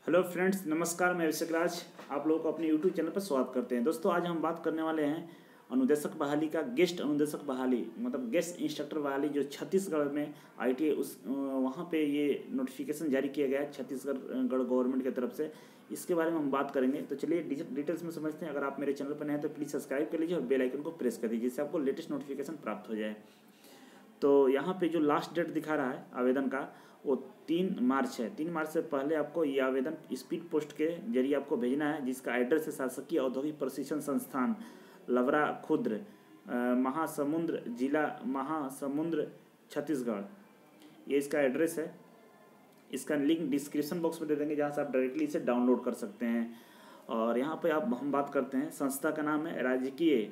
Hello friends, नमस्कार। मैं अभिषेक राज आप लोगों को अपने यूट्यूब चैनल पर स्वागत करते हैं। दोस्तों, आज हम बात करने वाले हैं अनुदेशक बहाली का। गेस्ट अनुदेशक बहाली मतलब गेस्ट इंस्ट्रक्टर बहाली जो छत्तीसगढ़ में आईटीआई उस वहाँ पे ये नोटिफिकेशन जारी किया गया है छत्तीसगढ़ गवर्नमेंट की तरफ से। इसके बारे में हम बात करेंगे। तो चलिए डिटेल्स में समझते हैं। अगर आप मेरे चैनल पर नए हैं तो प्लीज़ सब्सक्राइब कर लीजिए और बेल आइकन को प्रेस कर दीजिए, जिससे आपको लेटेस्ट नोटिफिकेशन प्राप्त हो जाए। तो यहाँ पे जो लास्ट डेट दिखा रहा है आवेदन का वो 3 मार्च है। 3 मार्च से पहले आपको ये आवेदन स्पीड पोस्ट के जरिए आपको भेजना है, जिसका एड्रेस है शासकीय औद्योगिक प्रशिक्षण संस्थान लवरा खुर्द, महासमुंद, जिला महासमुंद, छत्तीसगढ़। ये इसका एड्रेस है। इसका लिंक डिस्क्रिप्शन बॉक्स में दे देंगे, जहाँ से आप डायरेक्टली इसे डाउनलोड कर सकते हैं। और यहाँ पे हम बात करते हैं, संस्था का नाम है राजकीय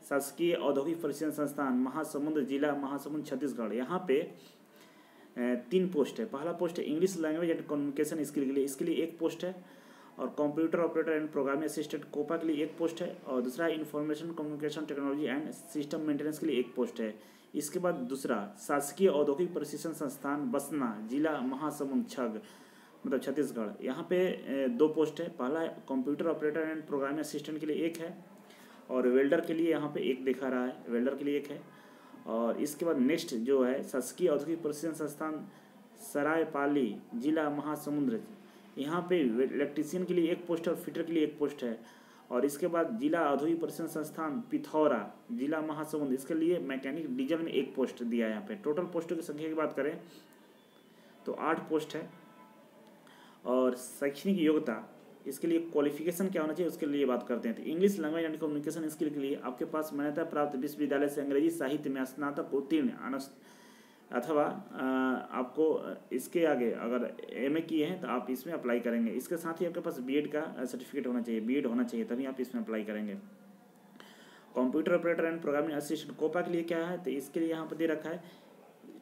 शासकीय औद्योगिक प्रशिक्षण संस्थान महासमुंद, जिला महासमुंद, छत्तीसगढ़। यहाँ पे 3 पोस्ट है। पहला पोस्ट है English language and communication skill के लिए, इसके लिए 1 पोस्ट है। और computer operator and programming assistant COPA के लिए 1 पोस्ट है। और दूसरा information communication technology and system maintenance के लिए 1 पोस्ट है। इसके बाद दूसरा शासकीय औद्योगिक प्रशिक्षण संस्थान बसना, जिला महासमुंद, मतलब छत्तीसगढ़। यहाँ पे 2 पोस्ट है। पहला computer operator and programming assistant के लिए 1 है, और वेल्डर के लिए यहाँ पे 1 दिखा रहा है, वेल्डर के लिए 1 है। और इसके बाद नेक्स्ट जो है शासकीय औद्योगिक प्रशिक्षण संस्थान सरायपाली, जिला महासमुंद, यहाँ पे इलेक्ट्रीशियन के लिए 1 पोस्ट और फिटर के लिए 1 पोस्ट है। और इसके बाद जिला औद्योगिक प्रशिक्षण संस्थान पिथौरा, जिला महासमुंद, इसके लिए मैकेनिक डीजल में 1 पोस्ट दिया है। यहाँ पे टोटल पोस्टों की संख्या की बात करें तो 8 पोस्ट है। और शैक्षणिक योग्यता, इसके लिए क्वालिफिकेशन क्या होना चाहिए उसके लिए बात करते हैं। तो English language and communication skill के लिए आपके पास मान्यता प्राप्त विश्वविद्यालय से अंग्रेजी साहित्य में स्नातक उत्तीर्ण अथवा आपको इसके आगे अगर एमए किए हैं तो आप इसमें अप्लाई करेंगे। इसके साथ ही आपके पास बीएड का सर्टिफिकेट होना चाहिए, बीएड होना चाहिए, तभी आप इसमें अप्लाई करेंगे। Computer operator and programming assistant COPA के लिए क्या है, तो इसके लिए यहाँ पर दे रखा है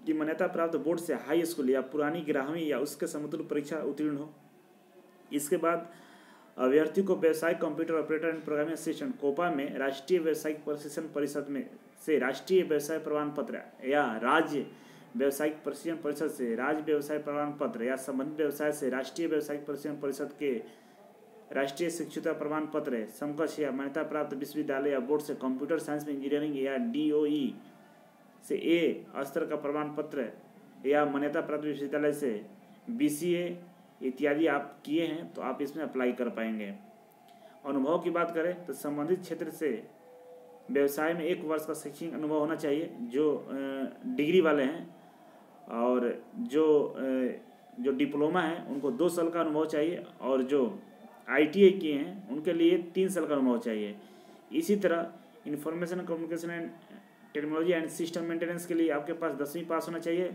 कि मान्यता प्राप्त बोर्ड से हाई स्कूल या पुरानी 11वीं या उसके समतुल्य परीक्षा उत्तीर्ण हो। इसके बाद अभ्यर्थी को व्यावसायिक computer operator and programming assistant COPA में राष्ट्रीय व्यावसायिक प्रशिक्षण परिषद में से राष्ट्रीय व्यवसाय प्रमाण पत्र या राज्य व्यावसायिक प्रशिक्षण परिषद से राज्य व्यवसाय प्रमाण पत्र या संबंधित व्यवसाय से राष्ट्रीय व्यावसायिक प्रशिक्षण परिषद के राष्ट्रीय शिक्षुता प्रमाण पत्र समकक्ष या मान्यता प्राप्त विश्वविद्यालय या बोर्ड से कंप्यूटर साइंस में इंजीनियरिंग या डीओई से ए स्तर का प्रमाण पत्र या मान्यता प्राप्त विश्वविद्यालय से बीसीए इत्यादि आप किए हैं तो आप इसमें अप्लाई कर पाएंगे। अनुभव की बात करें तो संबंधित क्षेत्र से व्यवसाय में 1 वर्ष का शैक्षणिक अनुभव होना चाहिए जो डिग्री वाले हैं, और जो डिप्लोमा है उनको 2 साल का अनुभव चाहिए, और जो आईटीआई किए हैं उनके लिए 3 साल का अनुभव चाहिए। इसी तरह information communication and technology and system maintenance के लिए आपके पास 10वीं पास होना चाहिए,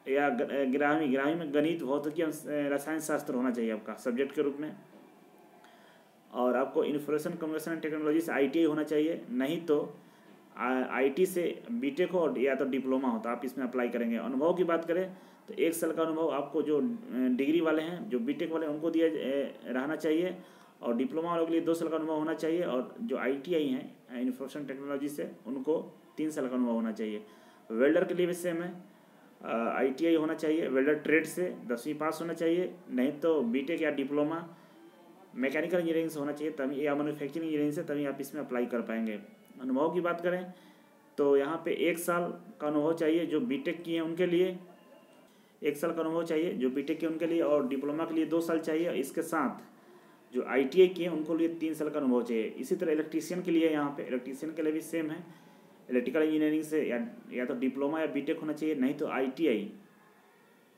या 11वीं में गणित, भौतिकी, रसायन शास्त्र होना चाहिए आपका सब्जेक्ट के रूप में। और आपको इंफॉर्मेशन कम्युनिकेशन एंड टेक्नोलॉजी से आईटीआई होना चाहिए, नहीं तो आईटी से बीटेक हो या तो डिप्लोमा हो, तो आप इसमें अप्लाई करेंगे। अनुभव की बात करें तो 1 साल का अनुभव आपको जो डिग्री वाले हैं, जो बीटेक वाले हैं, उनको दिया रहना चाहिए, और डिप्लोमा वालों के लिए 2 साल का अनुभव होना चाहिए, और जो आईटीआई हैं इंफॉर्मेशन टेक्नोलॉजी से उनको 3 साल का अनुभव होना चाहिए। वेल्डर के लिए भी सेम है, आईटीआई होना चाहिए, वेल्डर ट्रेड से 10वीं पास होना चाहिए, नहीं तो बीटेक या डिप्लोमा मैकेनिकल इंजीनियरिंग से होना चाहिए तभी, या मैन्युफैक्चरिंग इंजीनियरिंग से, तभी आप इसमें अप्लाई कर पाएंगे। अनुभव की बात करें तो यहाँ पे 1 साल का अनुभव चाहिए जो बीटेक किए हैं उनके लिए, 1 साल का अनुभव चाहिए जो बीटेक किए उनके लिए, और डिप्लोमा के लिए 2 साल चाहिए। इसके साथ जो आईटीआई किए उनको लिए 3 साल का अनुभव चाहिए। इसी तरह इलेक्ट्रीशियन के लिए, यहाँ पे इलेक्ट्रीशियन के लिए भी सेम है, इलेक्ट्रिकल इंजीनियरिंग से या तो डिप्लोमा या बीटेक होना चाहिए, नहीं तो आईटीआई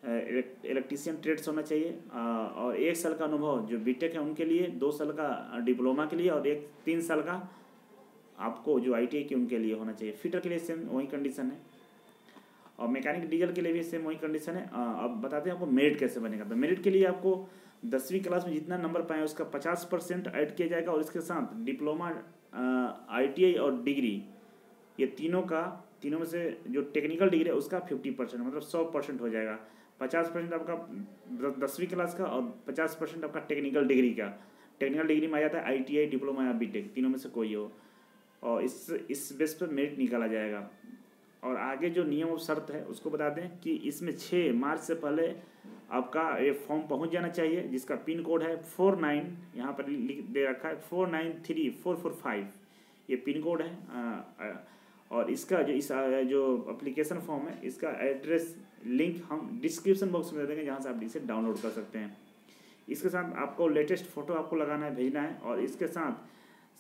इलेक्ट्रीशियन ट्रेड्स होना चाहिए। और 1 साल का अनुभव जो बीटेक है उनके लिए, 2 साल का डिप्लोमा के लिए, और 3 साल का आपको जो आईटीआई के उनके लिए होना चाहिए। फिटर के लिए सेम वही कंडीशन है, और मैकेनिक डीजल के लिए भी सेम वही कंडीशन है। अब बताते हैं आपको मेरिट कैसे बनेगा। तो मेरिट के लिए आपको 10वीं क्लास में जितना नंबर पाए उसका 50% ऐड किया जाएगा, और इसके साथ डिप्लोमा, आईटीआई और डिग्री, ये तीनों में से जो टेक्निकल डिग्री है उसका 50% मतलब 100% हो जाएगा। 50% आपका 10वीं क्लास का, और 50% आपका टेक्निकल डिग्री का। टेक्निकल डिग्री में आ जाता है आईटीआई, डिप्लोमा या बीटेक, तीनों में से कोई हो, और इस बेस पर मेरिट निकाला जाएगा। और आगे जो नियम और शर्त है उसको बता दें कि इसमें 6 मार्च से पहले आपका ये फॉर्म पहुंच जाना चाहिए, जिसका पिन कोड है 49, यहाँ पर लिख दे रखा है 493445, ये पिन कोड है। और इसका जो एप्लीकेशन फॉर्म है इसका एड्रेस लिंक हम डिस्क्रिप्शन बॉक्स में दे देंगे, जहाँ से आप इसे डाउनलोड कर सकते हैं। इसके साथ आपको लेटेस्ट फ़ोटो आपको लगाना है, भेजना है, और इसके साथ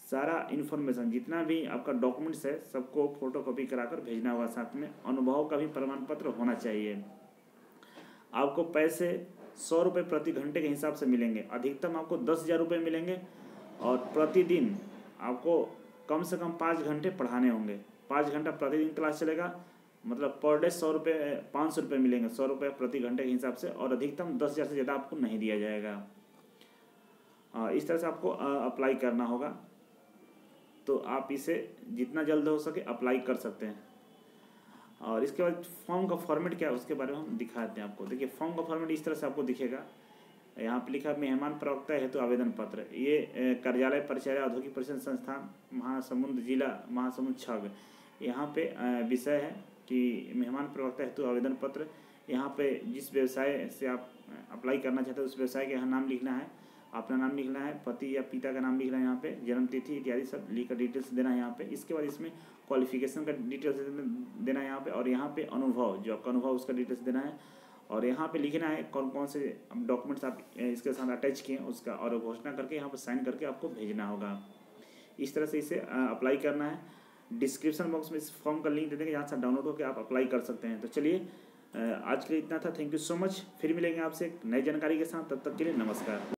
सारा इन्फॉर्मेशन जितना भी आपका डॉक्यूमेंट्स है सबको फोटोकॉपी कराकर भेजना होगा। साथ में अनुभव का भी प्रमाण पत्र होना चाहिए। आपको पैसे 100 रुपये प्रति घंटे के हिसाब से मिलेंगे। अधिकतम आपको 10,000 रुपये मिलेंगे और प्रतिदिन आपको कम से कम 5 घंटे पढ़ाने होंगे। 5 घंटा प्रतिदिन क्लास चलेगा, मतलब पर डे 100 रुपये 500 रुपये मिलेंगे, 100 रुपये प्रति घंटे के हिसाब से, और अधिकतम 10,000 से ज़्यादा आपको नहीं दिया जाएगा। इस तरह से आपको अप्लाई करना होगा। तो आप इसे जितना जल्द हो सके अप्लाई कर सकते हैं। और इसके बाद फॉर्म का फॉर्मेट क्या है उसके बारे में हम दिखाते हैं आपको। देखिए फॉर्म का फॉर्मेट इस तरह से आपको दिखेगा। यहाँ पे लिखा मेहमान प्रवक्ता हेतु आवेदन पत्र, ये कार्यालय परिचर्या औद्योगिक परिषद संस्थान महासमुंद जिला महासमुंद 6। यहाँ पे विषय है कि मेहमान प्रवक्ता हेतु आवेदन पत्र। यहाँ पे जिस व्यवसाय से आप अप्लाई करना चाहते हैं उस व्यवसाय के यहाँ नाम लिखना है, अपना नाम लिखना है, पति या पिता का नाम लिखना है, यहाँ पे जन्म तिथि इत्यादि सब लिखकर डिटेल्स देना है यहाँ पे। इसके बाद इसमें क्वालिफिकेशन का डिटेल्स देना है यहाँ पे, और यहाँ पे अनुभव, जो आपका अनुभव उसका डिटेल्स देना है, और यहाँ पे लिखना है कौन कौन से डॉक्यूमेंट्स आप इसके साथ अटैच किए उसका, और घोषणा करके यहाँ पर साइन करके आपको भेजना होगा। इस तरह से इसे अप्लाई करना है। डिस्क्रिप्शन बॉक्स में इस फॉर्म का लिंक दे देंगे, जहाँ से डाउनलोड होकर आप अप्लाई कर सकते हैं। तो चलिए आज के लिए इतना था। Thank you so much. फिर मिलेंगे आपसे एक नई जानकारी के साथ, तब तक के लिए नमस्कार।